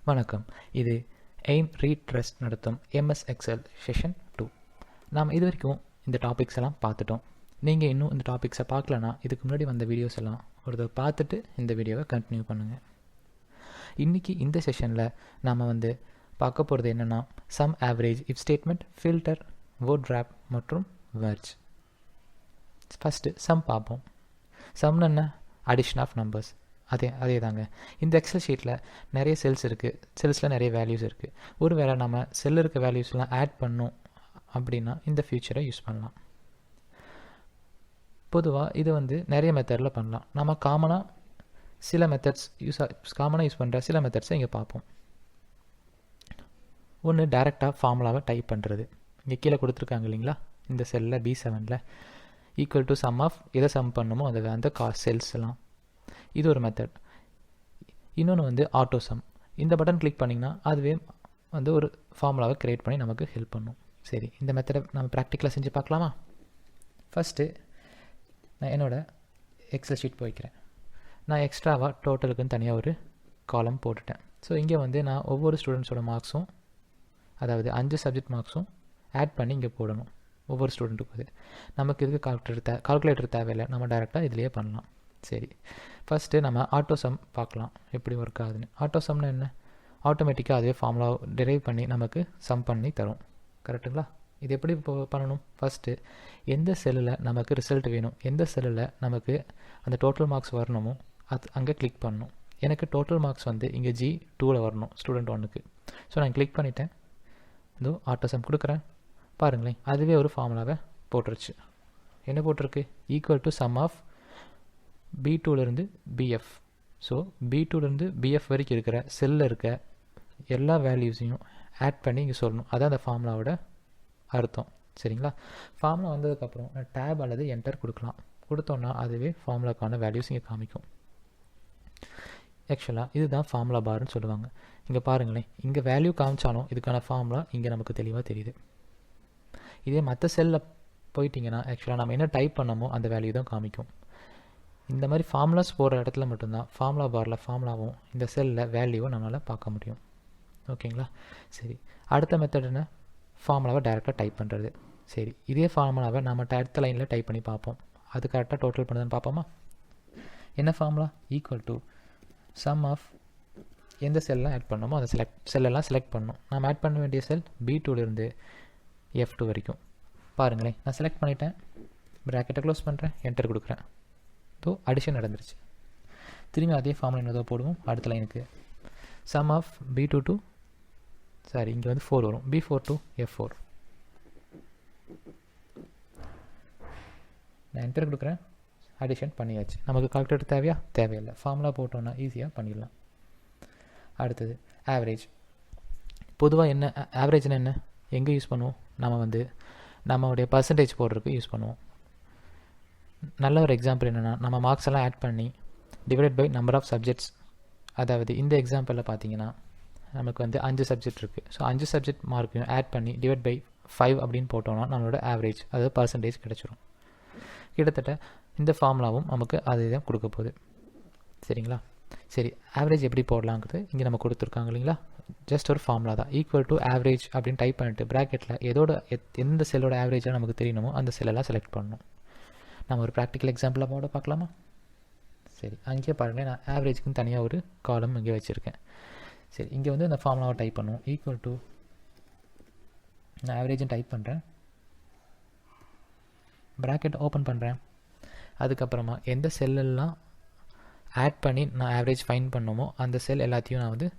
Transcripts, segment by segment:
வணக்கம். இது aim read trust நடத்தும் MS Excel செஷன் 2. நாம் இது வரைக்கும் இந்த டாபிக்ஸ் எல்லாம் பார்த்துட்டோம். நீங்கள் இன்னும் இந்த டாபிக்ஸை பார்க்கலனா இதுக்கு முன்னாடி வந்த வீடியோஸ் எல்லாம் ஒரு பார்த்துட்டு இந்த வீடியோவை கண்டினியூ பண்ணுங்கள். இன்றைக்கி இந்த செஷனில் நாம் பார்க்க போகிறது என்னென்னா sum average, if statement, filter, word wrap மற்றும் வெர்ஜ். ஃபஸ்ட்டு சம் பார்ப்போம். சம்னு என்ன? Addition of numbers. அதே தாங்க. இந்த எக்ஸல் ஷீட்டில் நிறைய செல்ஸ் இருக்குது. செல்ஸில் நிறைய வேல்யூஸ் இருக்குது. ஒருவேளை நம்ம செல்லில் இருக்க வேல்யூஸ்லாம் ஆட் பண்ணோம் அப்படின்னா இந்த ஃபியூச்சரை யூஸ் பண்ணலாம். பொதுவாக இது நிறைய மெத்தடில் பண்ணலாம். நம்ம காமனாக யூஸ் பண்ணுற சில மெத்தட்ஸை இங்கே பார்ப்போம். ஒன்று, டைரெக்டாக ஃபார்முலாவை டைப் பண்ணுறது. இங்கே கீழே கொடுத்துருக்காங்க இல்லைங்களா, இந்த செல்லில் B7 equal to sum of எதை சம் பண்ணுமோ அந்த செல்ஸ் எல்லாம். இது ஒரு மெத்தட். இன்னொன்று ஆட்டோ சம். இந்த பட்டன் கிளிக் பண்ணிங்கன்னா அதுவே ஒரு ஃபார்முலாவை க்ரியேட் பண்ணி நமக்கு ஹெல்ப் பண்ணும். சரி, இந்த மெத்தடை நம்ம ப்ராக்டிக்கலாக செஞ்சு பார்க்கலாமா? ஃபஸ்ட்டு நான் என்னோடய எக்ஸல் ஷீட் போய்க்கிறேன். நான் எக்ஸ்ட்ராவாக டோட்டலுக்குன்னு தனியாக ஒரு காலம் போட்டுட்டேன். ஸோ இங்கே நான் ஒவ்வொரு ஸ்டூடெண்ட்ஸோட மார்க்ஸும், அதாவது 5 சப்ஜெக்ட் மார்க்ஸும் ஆட் பண்ணி இங்கே போடணும் ஒவ்வொரு ஸ்டூடெண்ட்டுக்கும். நமக்கு இதுக்கு கால்குலேட்டர் தேவையில்லை, நம்ம டைரெக்டாக இதுலேயே பண்ணலாம். சரி, ஃபஸ்ட்டு நம்ம ஆட்டோ சம் பார்க்கலாம் எப்படி ஒர்க் ஆகுதுன்னு. ஆட்டோ சம்னா என்ன? ஆட்டோமேட்டிக்காக அதுவே ஃபார்முலா டிரைவ் பண்ணி நமக்கு சம் பண்ணி தரும். கரெக்டுங்களா? இது எப்படி பண்ணணும்? ஃபஸ்ட்டு எந்த செல்லில் நமக்கு ரிசல்ட் வேணும், எந்த செல்லில் நமக்கு அந்த டோட்டல் மார்க்ஸ் வரணுமோ அது அங்கே கிளிக் பண்ணணும். எனக்கு டோட்டல் மார்க்ஸ் இங்கே G2 வரணும் ஸ்டூடெண்ட் 1க்கு. ஸோ நான் கிளிக் பண்ணிட்டேன். ஆட்டோ சம் கொடுக்குறேன். பாருங்களேன், அதுவே ஒரு ஃபார்முலாவை போட்டுருச்சு. என்ன போட்டிருக்கு? ஈக்குவல் டு சம் ஆஃப் B2லேருந்து BF. ஸோ B2லேருந்து BF வரைக்கும் இருக்கிற செல்லில் இருக்க எல்லா வேல்யூஸையும் ஆட் பண்ணி இங்கே சொல்லணும். அதான் அந்த ஃபார்முலாவோட அர்த்தம். சரிங்களா? ஃபார்முலா வந்ததுக்கப்புறம் டேப் அல்லது என்டர் கொடுக்கலாம். கொடுத்தோன்னா அதுவே ஃபார்முலாக்கான வேல்யூஸ் இங்கே காமிக்கும். ஆக்சுவலாக இதுதான் ஃபார்முலா பார்னு சொல்லுவாங்க. இங்கே பாருங்களேன், இங்கே வேல்யூ காமிச்சாலும் இதுக்கான ஃபார்முலா இங்கே நமக்கு தெளிவாக தெரியுது. இதே மற்ற செல்லில் போயிட்டிங்கன்னா ஆக்சுவலாக நம்ம என்ன டைப் பண்ணமோ அந்த வேல்யூ தான் காமிக்கும். இந்த மாதிரி ஃபார்முலாஸ் போகிற இடத்துல மட்டும்தான் ஃபார்முலா பாரில் ஃபார்முலாவும் இந்த செல்லில் வேல்யூவும் நம்மளால் பார்க்க முடியும். ஓகேங்களா? சரி, அடுத்த மெத்தட் என்ன? ஃபார்முலாவை டைரெக்டாக டைப் பண்ணுறது. சரி, இதே ஃபார்முலாவை நம்ம அடுத்த லைனில் டைப் பண்ணி பார்ப்போம். அது கரெக்டாக டோட்டல் பண்ணுறதுன்னு பார்ப்போமா? என்ன formula? Equal to sum of எந்த செல்லாம் ஆட் பண்ணணுமோ அந்த செல்லெல்லாம் செலக்ட் பண்ணணும். நம்ம ஆட் பண்ண வேண்டிய செல் B2லேருந்து F2 வரைக்கும். பாருங்களேன், நான் செலக்ட் பண்ணிட்டேன். ப்ராக்கெட்டை க்ளோஸ் பண்ணுறேன், என்டர் கொடுக்குறேன். அடிஷன் நடந்துருச்சு. திரும்பி அதே ஃபார்முலா என்னதோ போடுவோம் அடுத்த லைனுக்கு. சம் ஆஃப் B2 to இங்கே 4 வரும். B4 to F4. நான் என்டர் கொடுக்குறேன், அடிஷன் பண்ணியாச்சு. நமக்கு கால்குலேட்டர் தேவையா? தேவையில்லை. ஃபார்முலா போட்டோன்னா ஈஸியாக பண்ணிடலாம். அடுத்தது ஆவரேஜ். பொதுவாக என்ன ஆவரேஜ்னா என்ன? எங்கே யூஸ் பண்ணுவோம்? நம்ம நம்மளுடைய பர்சன்டேஜ் போடுறதுக்கு யூஸ் பண்ணுவோம். நல்ல ஒரு எக்ஸாம்பிள் என்னென்னா, நம்ம மார்க்ஸ் எல்லாம் ஆட் பண்ணி divided by number of subjects. அதாவது இந்த எக்ஸாம்பிளில் பார்த்தீங்கன்னா நமக்கு 5 சப்ஜெக்ட் இருக்குது. ஸோ 5 சப்ஜெக்ட் மார்க்கையும் ஆட் பண்ணி டிவைட் பை 5 அப்படின்னு போட்டோம்னா நம்மளோட ஆவரேஜ், அதாவது பர்சன்டேஜ் கிடச்சிரும். கிட்டத்தட்ட இந்த ஃபார்முலாவும் நமக்கு அதே தான் கொடுக்க போகுது. சரிங்களா? சரி, ஆவரேஜ் எப்படி போடலாங்கிறது இங்கே நம்ம கொடுத்துருக்காங்க இல்லைங்களா? ஜஸ்ட் ஒரு ஃபார்முலா தான். ஈக்குவல் டு ஆவரேஜ் அப்படின்னு டைப் பண்ணிட்டு ப்ராக்கெட்டில் எந்த செல்லோட ஆவரேஜாக நமக்கு தெரியணுமோ அந்த செல்லெல்லாம் செலக்ட் பண்ணணும். நம்ம ஒரு ப்ராக்டிக்கல் எக்ஸாம்பிளாக போட பார்க்கலாமா? சரி, அங்கேயே பாருங்களேன், நான் ஆவரேஜுக்குன்னு தனியாக ஒரு காலம் இங்கே வச்சுருக்கேன். சரி, இங்கே இந்த ஃபார்முலாவை டைப் பண்ணுவோம். ஈக்குவல் டு நான் ஆவரேஜும் டைப் பண்ணுறேன், ப்ராக்கெட் ஓப்பன் பண்ணுறேன். அதுக்கப்புறமா எந்த செல்லெல்லாம் ஆட் பண்ணி நான் ஆவரேஜ் ஃபைண்ட் பண்ணணுமோ அந்த செல் எல்லாத்தையும் நான்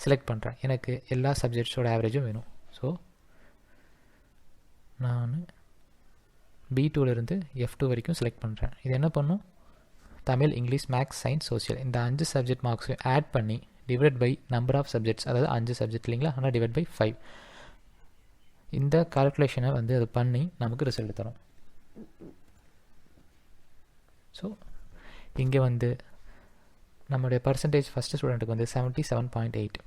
செலக்ட் பண்ணுறேன். எனக்கு எல்லா சப்ஜெக்ட்ஸோட ஆவரேஜும் வேணும். ஸோ நான் B2லேருந்து F2 வரைக்கும் செலக்ட் பண்ணுறேன். இது என்ன பண்ணும்? Tamil, English, maths, science, social இந்த 5 சப்ஜெக்ட் மார்க்ஸையும் ஆட் பண்ணி divide by number of subjects, அதாவது 5 சப்ஜெக்ட் இல்லைங்களா, ஆனால் டிவைட் பை 5. இந்த கால்குலேஷனை அது பண்ணி நமக்கு ரிசல்ட் தரும். ஸோ இங்கே நம்மளுடைய பர்சன்டேஜ் ஃபஸ்ட்டு ஸ்டூடெண்ட்டுக்கு 77.8.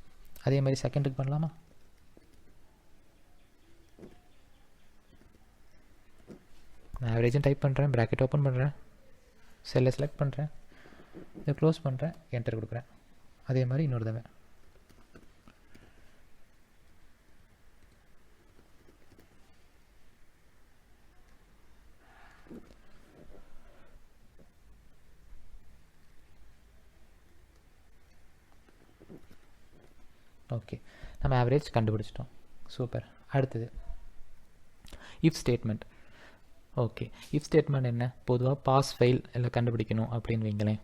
அதே மாதிரி செகண்டுக்கு பண்ணலாமா? நான் ஆவரேஜும் டைப் பண்ணுறேன், ப்ராக்கெட் ஓப்பன் பண்ணுறேன், செல்லை செலக்ட் பண்ணுறேன், இதை க்ளோஸ் பண்ணுறேன், என்டர் கொடுக்குறேன். அதே மாதிரி இன்னொரு தடவை ஓகே, நம்ம ஆவரேஜ் கண்டுபிடிச்சிட்டோம். சூப்பர். அடுத்தது if statement. Okay, if statement என்ன? பொதுவாக பாஸ் ஃபெயில் எல்லாம் கண்டுபிடிக்கணும் அப்படின்னு வைங்களேன்.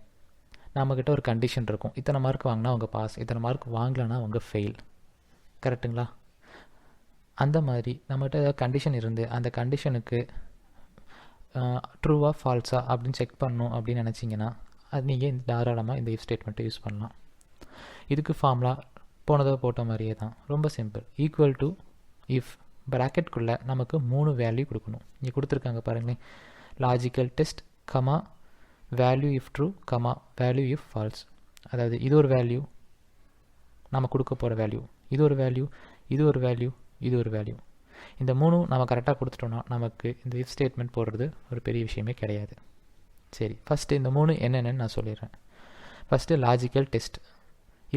நம்மக்கிட்ட ஒரு கண்டிஷன் இருக்கும், இத்தனை மார்க் வாங்கினா அவங்க பாஸ், இத்தனை மார்க் வாங்கலைன்னா அவங்க ஃபெயில். கரெக்டுங்களா? அந்த மாதிரி நம்மகிட்ட ஏதாவது கண்டிஷன் இருந்து அந்த கண்டிஷனுக்கு ட்ரூவா ஃபால்ஸா அப்படின்னு செக் பண்ணணும் அப்படின்னு நினச்சிங்கன்னா அது நீங்கள் தாராளமாக இந்த இஃப் ஸ்டேட்மெண்ட்டை யூஸ் பண்ணலாம். இதுக்கு ஃபார்முலா போனதை போட்ட மாதிரியே தான், ரொம்ப சிம்பிள். ஈக்குவல் டு இஃப் ப்ராக்கெட்குள்ளே நமக்கு 3 வேல்யூ கொடுக்கணும். இங்கே கொடுத்துருக்காங்க பாருங்களேன். Logical test comma value if true comma value if falls. அதாவது இது ஒரு வேல்யூ, நம்ம கொடுக்க போகிற வேல்யூ, இது ஒரு வேல்யூ, இது ஒரு வேல்யூ, இது ஒரு வேல்யூ. இந்த 3 நம்ம கரெக்டாக கொடுத்துட்டோன்னா நமக்கு இந்த இஃப் ஸ்டேட்மெண்ட் போடுறது ஒரு பெரிய விஷயமே கிடையாது. சரி, ஃபஸ்ட்டு இந்த 3 என்னென்னு நான் சொல்லிடுறேன். First logical test.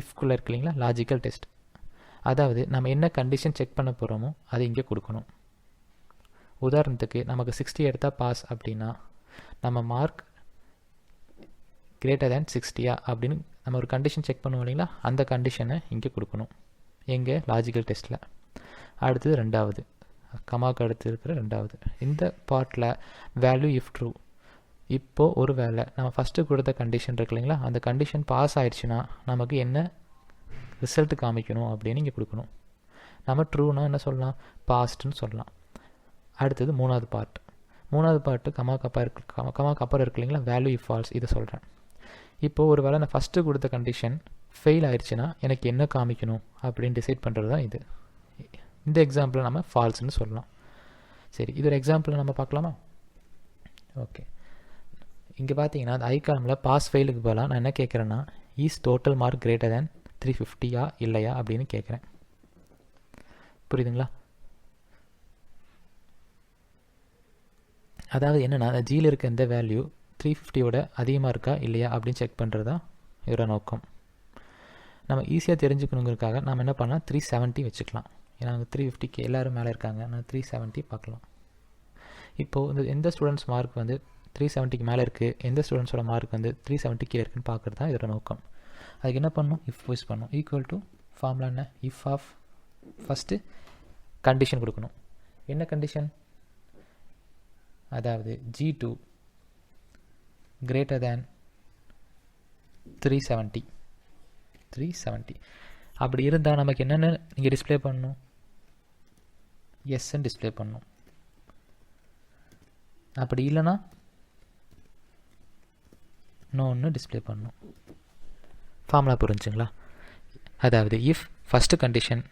இஃப்குள்ளே இருக்கு இல்லைங்களா, லாஜிக்கல் டெஸ்ட். அதாவது நம்ம என்ன கண்டிஷன் செக் பண்ண போகிறோமோ அதை இங்கே கொடுக்கணும். உதாரணத்துக்கு நமக்கு 60 எடுத்தால் பாஸ் அப்படின்னா நம்ம மார்க் கிரேட்டர் தேன் 60 அப்படின்னு நம்ம ஒரு கண்டிஷன் செக் பண்ணுவோம் இல்லைங்களா, அந்த கண்டிஷனை இங்கே கொடுக்கணும். எங்கே? லாஜிக்கல் டெஸ்ட்டில். அடுத்தது ரெண்டாவது, கமாக்கு அடுத்து இருக்கிற ரெண்டாவது இந்த பார்ட்டில் வேல்யூ இஃப் ட்ரூ. இப்போது ஒரு வேளை நம்ம ஃபஸ்ட்டு கொடுத்த கண்டிஷன் இருக்கு இல்லைங்களா, அந்த கண்டிஷன் பாஸ் ஆயிடுச்சுன்னா நமக்கு என்ன ரிசல்ட் காமிக்கணும் அப்படின்னு இங்கே கொடுக்கணும். நம்ம ட்ரூனா என்ன சொல்லலாம்? பாஸ்ட்னு சொல்லலாம். அடுத்தது மூணாவது பார்ட்டு கமாக்கு அப்புறம் இருக்கு இல்லைங்களா, வேல்யூ இஃப் ஃபால்ஸ், இதை சொல்கிறேன். இப்போது ஒரு வேளை நான் ஃபஸ்ட்டு கொடுத்த கண்டிஷன் ஃபெயில் ஆயிடுச்சுன்னா எனக்கு என்ன காமிக்கணும் அப்படின்னு டிசைட் பண்ணுறது தான் இது. இந்த எக்ஸாம்பிளில் நம்ம ஃபால்ஸ்னு சொல்லலாம். சரி, இது ஒரு எக்ஸாம்பிள் நம்ம பார்க்கலாமா? ஓகே, இங்கே பார்த்தீங்கன்னா அந்த ஐ காலமில் பாஸ் ஃபெயிலுக்கு பதிலாக நான் என்ன கேட்குறேன்னா, is total mark greater than 350 இல்லையா அப்படின்னு கேட்குறேன். புரியுதுங்களா? அதாவது என்னென்னா, ஜியில் இருக்க இந்த வேல்யூ 350 அதிகமாக இருக்கா இல்லையா அப்படின்னு செக் பண்ணுறது தான் இதோட நோக்கம். நம்ம ஈஸியாக தெரிஞ்சுக்கணுங்கிறதுக்காக நம்ம என்ன பண்ணலாம், 370 வச்சுக்கலாம். ஏன்னா அங்கே 350 எல்லோரும் மேலே இருக்காங்க, நான் 370 பார்க்கலாம். இப்போது இந்த எந்த ஸ்டூடெண்ட்ஸ் மார்க் வந்து 370க்கு மேலே இருக்குது, எந்த ஸ்டூடெண்ட்ஸோட மார்க் வந்து 370 கீழே இருக்குன்னு பார்க்குறது தான் இதோட நோக்கம். அதுக்கு என்ன பண்ணணும்? இஃப் யூஸ் பண்ணணும். ஈக்குவல் டு ஃபார்முலா என்ன? இஃப் ஆஃப் ஃபஸ்ட்டு கண்டிஷன் கொடுக்கணும். என்ன கண்டிஷன்? அதாவது G2 கிரேட்டர் தேன் 370 அப்படி இருந்தால் நமக்கு என்னென்ன நீங்கள் டிஸ்பிளே பண்ணணும்? எஸ்ன்னு டிஸ்பிளே பண்ணணும். அப்படி இல்லைன்னா நோன்னு டிஸ்பிளே பண்ணணும். ஃபார்முலா புரிஞ்சுங்களா? அதாவது இஃப் ஃபஸ்ட்டு கண்டிஷன்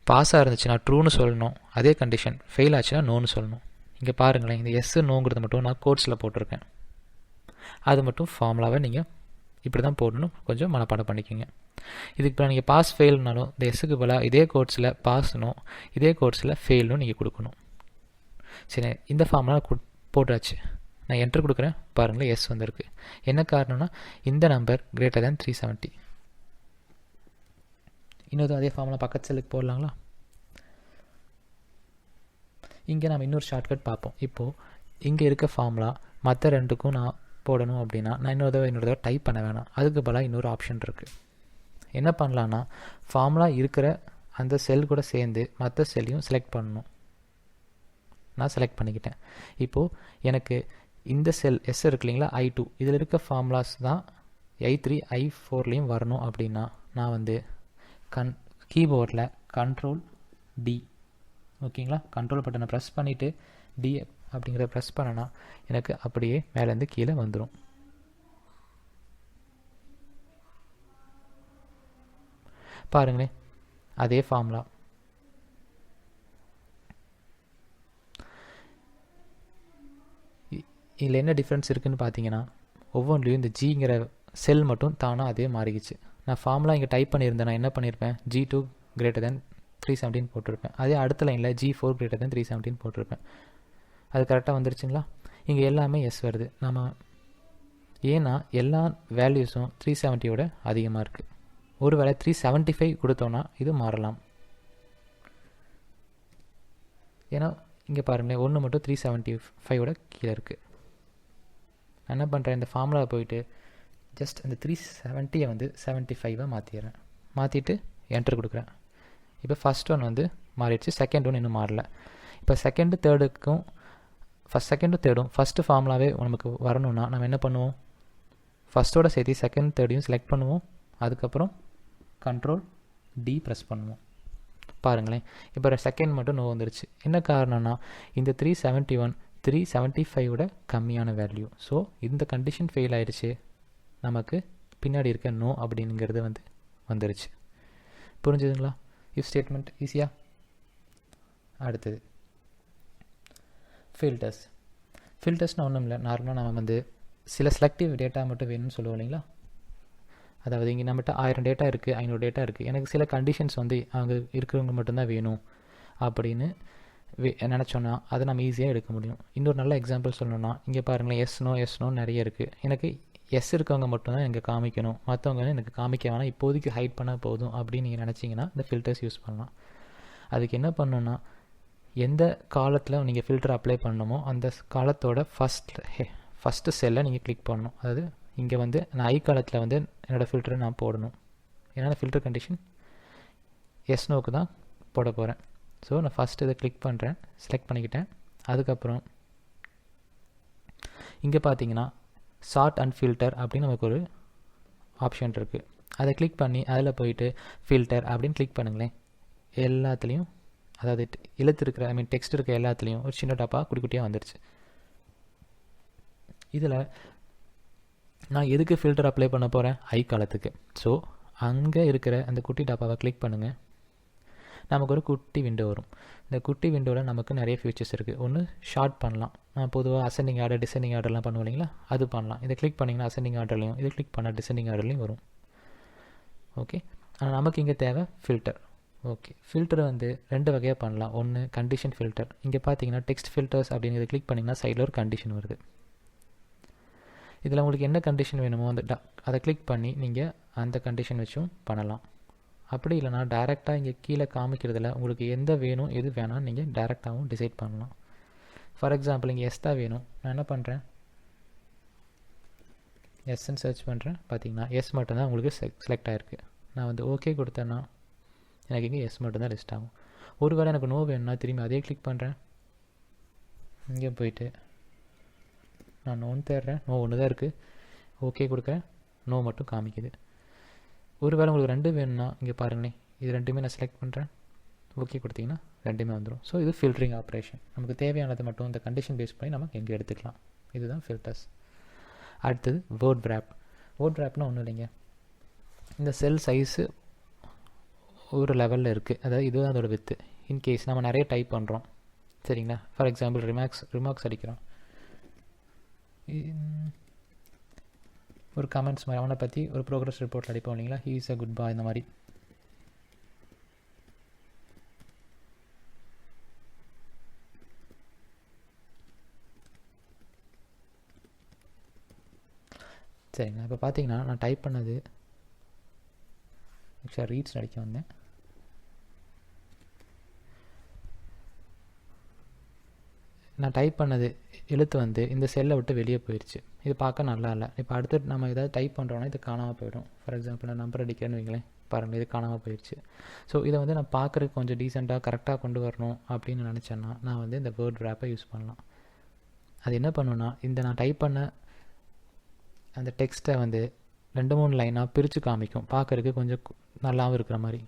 பாஸாக இருந்துச்சுன்னா ட்ரூன்னு சொல்லணும், அதே கண்டிஷன் ஃபெயில் ஆச்சுன்னா நோன்னு சொல்லணும். இங்கே பாருங்களேன், இந்த எஸ்ஸு நோங்கிறது மட்டும் நான் கோட்ஸில் போட்டிருக்கேன். அது மட்டும் ஃபார்முலாவை நீங்கள் இப்படி தான் போடணும், கொஞ்சம் மனப்பாடம் பண்ணிக்கோங்க. இதுக்கு இப்போ நீங்கள் பாஸ் ஃபெயில்னாலும் இந்த எஸ்ஸுக்கு பதிலாக இதே கோட்ஸில் பாஸ்னும் இதே கோட்ஸில் ஃபெயில்னும் நீங்கள் கொடுக்கணும். சரி, இந்த ஃபார்முலா போட்டாச்சு. நான் என்ட்ரு கொடுக்குறேன், பாருங்களேன் எஸ் வந்திருக்கு. என்ன காரணம்னா இந்த நம்பர் கிரேட்டர் தேன் 370. இன்னொரு அதே ஃபார்முலா பக்கத்து செல்லுக்கு போடலாங்களா? இங்கே நம்ம இன்னொரு ஷார்ட்கட் பார்ப்போம். இப்போது இங்கே இருக்க ஃபார்முலா மற்ற ரெண்டுக்கும் நான் போடணும் அப்படின்னா நான் இன்னொரு தடவை டைப் பண்ண வேணாம். அதுக்கு பதிலாக இன்னொரு ஆப்ஷன் இருக்குது. என்ன பண்ணலான்னா, ஃபார்முலா இருக்கிற அந்த செல் கூட சேர்ந்து மற்ற செல்லையும் செலக்ட் பண்ணணும். நான் செலக்ட் பண்ணிக்கிட்டேன். இப்போது எனக்கு இந்த செல் எஸ் இருக்கு இல்லைங்களா, I2, இதில் இருக்க ஃபார்முலாஸ் தான் I3 I4லேயும் வரணும் அப்படின்னா நான் வந்து கீபோர்டில் Ctrl+D, ஓகேங்களா, கண்ட்ரோல் பட்டனை ப்ரெஸ் பண்ணிவிட்டு டி அப்படிங்கிறத ப்ரெஸ் பண்ணனா எனக்கு அப்படியே மேலேருந்து கீழே வந்துடும். பாருங்களேன், அதே ஃபார்முலா. இதில் என்ன டிஃப்ரென்ஸ் இருக்குதுன்னு பார்த்தீங்கன்னா, ஒவ்வொன்றிலையும் இந்த ஜிங்கிற செல் மட்டும் தானாக அதே மாறிடுச்சு. நான் ஃபார்முலா இங்கே டைப் பண்ணியிருந்தேன், நான் என்ன பண்ணியிருப்பேன், G2 கிரேட்டர் தேன் 317 போட்டிருப்பேன். அதே அடுத்த லைனில் G4 கிரேட்டர் தேன் 317 போட்டிருப்பேன். அது கரெக்டாக வந்துருச்சுங்களா? இங்கே எல்லாமே எஸ் வருது. நம்ம ஏன்னா எல்லா வேல்யூஸும் 370 அதிகமாக இருக்குது. ஒரு வேளை 375 கொடுத்தோன்னா இது மாறலாம். ஏன்னா இங்கே பாருங்களேன், ஒன்று மட்டும் 375 கீழே இருக்குது. நான் என்ன பண்ணுறேன், இந்த ஃபார்முலா போயிட்டு ஜஸ்ட் அந்த 370 வந்து 75 மாற்றிடுறேன். மாற்றிட்டு என்டர் கொடுக்குறேன். இப்போ ஃபஸ்ட் ஒன் வந்து மாறிடுச்சு, செகண்ட் ஒன் இன்னும் மாறல. இப்போ செகண்டு தேர்டும் ஃபஸ்ட்டு ஃபார்முலாவே நமக்கு வரணும்னா நம்ம என்ன பண்ணுவோம், ஃபஸ்ட்டோட சேர்த்து செகண்ட் தேர்டையும் செலக்ட் பண்ணுவோம். அதுக்கப்புறம் கண்ட்ரோல் டி ப்ரெஸ் பண்ணுவோம். பாருங்களேன், இப்போ செகண்ட் மட்டும் நோ வந்துருச்சு. என்ன காரணம்னா இந்த 371 375 கம்மியான வேல்யூ. ஸோ இந்த கண்டிஷன் ஃபெயில் ஆயிடுச்சு, நமக்கு பின்னாடி இருக்க நோ அப்படிங்கிறது வந்துருச்சு. புரிஞ்சுதுங்களா? இஃப் ஸ்டேட்மெண்ட் ஈஸியா. அடுத்தது ஃபில்டர்ஸ்னால் ஒன்றும் இல்லை, நார்மலாக நம்ம சில செலக்டிவ் டேட்டா மட்டும் வேணும்னு சொல்லுவோம் இல்லைங்களா. அதாவது இங்கே நம்மகிட்ட 1000 டேட்டா இருக்குது, 500 டேட்டா இருக்குது, எனக்கு சில கண்டிஷன்ஸ் அவங்க இருக்கிறவங்க மட்டும்தான் வேணும் அப்படின்னு நினச்சோன்னா அதை நம்ம ஈஸியாக எடுக்க முடியும். இன்னொரு நல்ல எக்ஸாம்பிள் சொல்லணும்னா இங்கே பாருங்களேன், எஸ் நோ நிறைய இருக்குது. எனக்கு எஸ் இருக்கவங்க மட்டும்தான் எனக்கு காமிக்கணும், மற்றவங்க எனக்கு காமிக்க வேணாம், இப்போதைக்கு ஹைட் பண்ணால் போதும் அப்படின்னு நீங்கள் நினச்சிங்கன்னா இந்த ஃபில்டர்ஸ் யூஸ் பண்ணலாம். அதுக்கு என்ன பண்ணணும்னா எந்த காலத்தில் நீங்கள் ஃபில்டர் அப்ளை பண்ணணுமோ அந்த காலத்தோட ஃபஸ்ட்டு செல்லை நீங்கள் கிளிக் பண்ணணும். அதாவது இங்கே நான் ஐ காலத்தில் என்னோடய ஃபில்டரை நான் போடணும். ஏன்னா ஃபில்டர் கண்டிஷன் எஸ் நோக்கு தான் போட போகிறேன். ஸோ நான் ஃபஸ்ட்டு இதை கிளிக் பண்ணுறேன், செலக்ட் பண்ணிக்கிட்டேன். அதுக்கப்புறம் இங்கே பார்த்தீங்கன்னா சார்ட் அண்ட் ஃபில்டர் அப்படின்னு நமக்கு ஒரு ஆப்ஷன் இருக்குது. அதை கிளிக் பண்ணி அதில் போயிட்டு ஃபில்டர் அப்படின்னு கிளிக் பண்ணுங்களேன். எல்லாத்துலேயும் அதாவது எழுத்து இருக்கிற டெக்ஸ்ட் இருக்கிற எல்லாத்துலேயும் ஒரு சின்ன டாப்பாக குட்டி குட்டியாக வந்துடுச்சு. இதில் நான் எதுக்கு ஃபில்டர் அப்ளை பண்ண போகிறேன், ஐ காலத்துக்கு. ஸோ அங்கே இருக்கிற அந்த குட்டி டாப்பாவை கிளிக் பண்ணுங்கள். நமக்கு ஒரு குட்டி விண்டோ வரும். இந்த குட்டி விண்டோவில் நமக்கு நிறைய ஃபீச்சர்ஸ் இருக்குது. ஒன்று ஷார்ட் பண்ணலாம், நான் பொதுவாக அசெண்டிங் ஆர்டர் டிசெண்டிங் ஆர்டர்லாம் பண்ணுவோம் இல்லைங்களா, அது பண்ணலாம். இதை கிளிக் பண்ணிங்கன்னா அசெண்டிங் ஆர்டர்லையும், இதை கிளிக் பண்ணால் டிசெண்டிங் ஆர்டர்லையும் வரும். ஓகே, ஆனால் நமக்கு இங்கே தேவை ஃபில்டர். ஓகே, ஃபில்டர் 2 வகையாக பண்ணலாம். ஒன்று கண்டிஷன் ஃபில்டர். இங்கே பார்த்தீங்கன்னா டெக்ஸ்ட் ஃபில்டர்ஸ் அப்படிங்கிறத கிளிக் பண்ணிங்கன்னா சைடில் ஒரு கண்டிஷன் வருது. இதில் உங்களுக்கு என்ன கண்டிஷன் வேணுமோ அதை கிளிக் பண்ணி நீங்கள் அந்த கண்டிஷன் வச்சும் பண்ணலாம். அப்படி இல்லைனா டேரெக்டாக இங்கே கீழே காமிக்கிறதுல உங்களுக்கு எந்த வேணும் எது வேணாம்னு நீங்கள் டேரெக்டாகவும் டிசைட் பண்ணலாம். ஃபார் எக்ஸாம்பிள் இங்கே எஸ் தான் வேணும், நான் என்ன பண்ணுறேன், எஸ்ன்னு சர்ச் பண்ணுறேன். பார்த்தீங்கன்னா எஸ் மட்டும்தான் உங்களுக்கு செலக்ட் ஆகிருக்கு. நான் ஓகே கொடுத்தேன்னா எனக்கு இங்கே எஸ் மட்டும்தான் லிஸ்ட் ஆகும். ஒருவேளை எனக்கு நோ வேணும்னா திரும்பி அதே கிளிக் பண்ணுறேன். இங்கே போயிட்டு நான் நோன்னு தேடுறேன், நோ ஒன்று தான் இருக்குது. ஓகே கொடுக்குறேன், நோ மட்டும் காமிக்குது. ஒருவேளை உங்களுக்கு 2 வேணும்னா இங்கே பாருங்களேன், இது 2மே நான் செலக்ட் பண்ணுறேன். ஓகே கொடுத்தீங்கன்னா 2மே வந்துடும். ஸோ இது ஃபில்டரிங் ஆப்ரேஷன். நமக்கு தேவையானதை மட்டும் இந்த கண்டிஷன் பேஸ் பண்ணி நமக்கு எங்கே எடுத்துக்கலாம். இதுதான் ஃபில்டர்ஸ். அடுத்தது வேர்ட் ரேப். வேர்ட் ரேப்னா ஒன்றும் இல்லைங்க, இந்த செல் சைஸு ஒரு லெவலில் இருக்குது, அதாவது இதுதான் அதோட வித்து. இன்கேஸ் நம்ம நிறைய டைப் பண்ணுறோம் சரிங்களா, ஃபார் எக்ஸாம்பிள் ரிமார்க்ஸ் அடிக்கிறோம், ஒரு கமெண்ட்ஸ் மாதிரி அவனை பற்றி ஒரு ப்ரோக்ரஸ் ரிப்போர்ட்டில் அடிப்போம் இல்லைங்களா, ஹீ இஸ் அ குட் பாய், இந்த மாதிரி. சரிங்களா, இப்போ பார்த்தீங்கன்னா நான் டைப் பண்ணது ஆக்சுவலாக ரீட்ஸ் அடிக்க வந்தேன். நான் டைப் பண்ணது எழுத்து இந்த செல்லை விட்டு வெளியே போயிடுச்சு. இது பார்க்க நல்லா இல்லை. இப்போ அடுத்து நம்ம ஏதாவது டைப் பண்ணுறோன்னா இது காணாமல் போயிடும். ஃபார் எக்ஸாம்பிள் நான் நம்பர் அடிக்கிறேன்னு வைங்களேன், பாருங்கள் இது காணாமல் போயிடுச்சு. ஸோ இதை நான் பார்க்குறதுக்கு கொஞ்சம் டீசெண்டாக கரெக்டாக கொண்டு வரணும் அப்படின்னு நினச்சேன்னா நான் இந்த வேர்ட் ரேப்பை யூஸ் பண்ணலாம். அது என்ன பண்ணுன்னா நான் டைப் பண்ண அந்த டெக்ஸ்ட்டை 2-3 லைனாக பிரித்து காமிக்கும், பார்க்குறதுக்கு கொஞ்சம் நல்லாவும் இருக்கிற மாதிரி.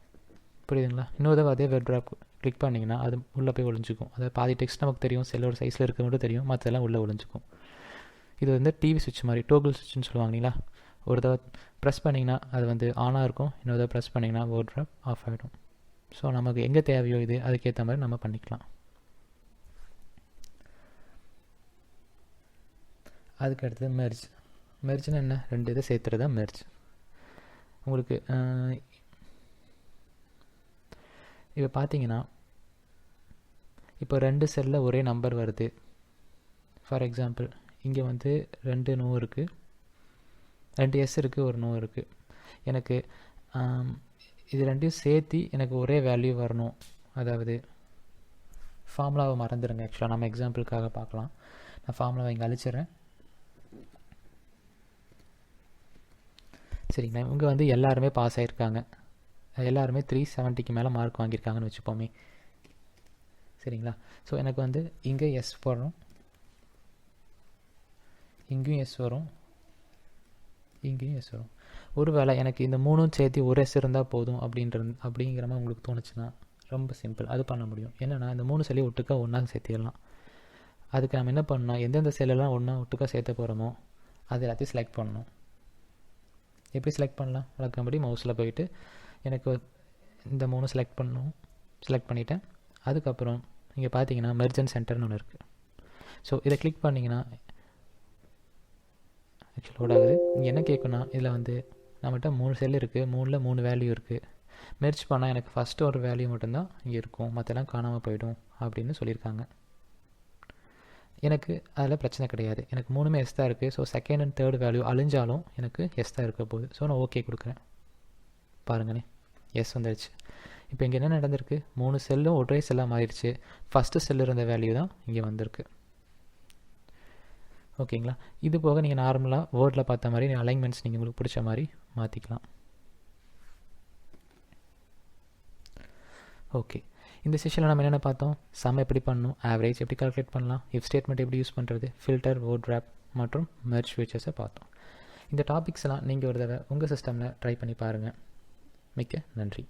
புரியுதுங்களா? இன்னொரு தடவை அதே வேர்ட் ரேப் கிளிக் பண்ணிங்கன்னா அது உள்ளே போய் ஒழிஞ்சிக்கும். அதாவது பாதி டெக்ஸ்ட் நமக்கு தெரியும், செல்லோட சைஸில் இருக்க மட்டும் தெரியும், மற்றதெல்லாம் உள்ளே ஒழிஞ்சிக்கும். இது டிவி சுவிட்ச் மாதிரி, டோகிள் சுவிட்ச்னு சொல்லுவாங்களா. ஒரு தடவை ப்ரெஸ் பண்ணிங்கன்னா அது ஆனாக இருக்கும், இன்னொரு தடவை ப்ரெஸ் பண்ணிங்கன்னா வேர்ட் ரேப் ஆஃப் ஆகிடும். ஸோ நமக்கு எங்கே தேவையோ இது அதுக்கேற்ற மாதிரி நம்ம பண்ணிக்கலாம். அதுக்கு அடுத்தது மெர்ஜ்னா என்ன, 2 இதை சேர்த்துறது தான் மெர்ஜ். உங்களுக்கு இப்போ பார்த்தீங்கன்னா இப்போ 2 செல்லில் ஒரே நம்பர் வருது. ஃபார் எக்ஸாம்பிள் இங்கே 2 நோ இருக்குது, 2 எஸ் இருக்குது, ஒரு நோ இருக்குது. எனக்கு இது 2யும் சேர்த்து எனக்கு ஒரே வேல்யூ வரணும். அதாவது ஃபார்முலாவை மறந்துடுங்க, ஆக்சுவலாக நம்ம எக்ஸாம்பிளுக்காக பார்க்கலாம். நான் ஃபார்முலாவை இங்கே அழிச்சிட்றேன். சரிங்களா, இவங்க எல்லாருமே பாஸ் ஆகிருக்காங்க. எல்லாருமே 370க்கு மேலே மார்க் வாங்கியிருக்காங்கன்னு வச்சுப்போமே. சரிங்களா? ஸோ எனக்கு வந்து இங்கே எஸ் போடுறோம், இங்கேயும் எஸ் வரும், இங்கேயும் எஸ் வரும். ஒருவேளை எனக்கு இந்த 3ம் சேர்த்து ஒரு எஸ் இருந்தால் போதும் அப்படிங்கிற மாதிரி உங்களுக்கு தோணுச்சுன்னா ரொம்ப சிம்பிள், அது பண்ண முடியும். என்னென்னா இந்த 3 செல்லையும் ஒட்டுக்கா ஒன்றா சேர்த்திடலாம். அதுக்கு நம்ம என்ன பண்ணணும், எந்தெந்த செல்லெல்லாம் ஒன்றா ஒட்டுக்கா சேர்த்த போகிறோமோ அது எல்லாத்தையும் செலக்ட் பண்ணணும். எப்படி செலக்ட் பண்ணலாம்? வழக்கம்படி மவுஸில் போயிட்டு எனக்கு இந்த 3 செலக்ட் பண்ணிவிட்டேன். அதுக்கப்புறம் இங்கே பார்த்தீங்கன்னா மெர்ஜ் அண்ட் சென்டர்னு ஒன்று இருக்குது. ஸோ இதை கிளிக் பண்ணிங்கன்னா ஆக்சுவலி லோட் ஆகுது. இங்கே என்ன கேட்குன்னா, இதில் வந்து நம்மகிட்ட 3 செல் இருக்குது, 3ல் 3 வேல்யூ இருக்குது. மெர்ஜ் பண்ணால் எனக்கு ஃபஸ்ட்டு ஒரு வேல்யூ மட்டும்தான் இங்கே இருக்கும், மற்றெல்லாம் காணாமல் போயிடும் அப்படின்னு சொல்லியிருக்காங்க. எனக்கு அதில் பிரச்சனை கிடையாது, எனக்கு 3மே எஸ் தான் இருக்குது. So second and third value அழிஞ்சாலும் எனக்கு எஸ் தான் இருக்க போகுது. ஸோ நான் ஓகே கொடுக்குறேன். பாருங்கண்ணே, எஸ் வந்துடுச்சு. இப்போ இங்கே என்ன நடந்திருக்கு, 3 செல்லும் ஒற்றை செல்லாக மாறிடுச்சு. ஃபஸ்ட்டு செல்லு இருந்த வேல்யூ தான் இங்கே வந்திருக்கு. ஓகேங்களா? இது போக நீங்கள் நார்மலாக வேர்டில் பார்த்த மாதிரி அலைன்மெண்ட்ஸ் நீங்கள் உங்களுக்கு பிடிச்ச மாதிரி மாற்றிக்கலாம். ஓகே, இந்த செஷனில் நம்ம என்னென்ன பார்த்தோம்? சம் எப்படி பண்ணணும், ஆவரேஜ் எப்படி கால்குலேட் பண்ணலாம், இஃப் ஸ்டேட்மெண்ட் எப்படி யூஸ் பண்ணுறது, ஃபில்டர், வேர்ட் ரேப் மற்றும் மெர்ஜ் ஃபீச்சர்ஸை பார்த்தோம். இந்த டாபிக்ஸ் எல்லாம் நீங்கள் ஒரு தடவை உங்கள் சிஸ்டமில் ட்ரை பண்ணி பாருங்கள். மிக்க நன்றி.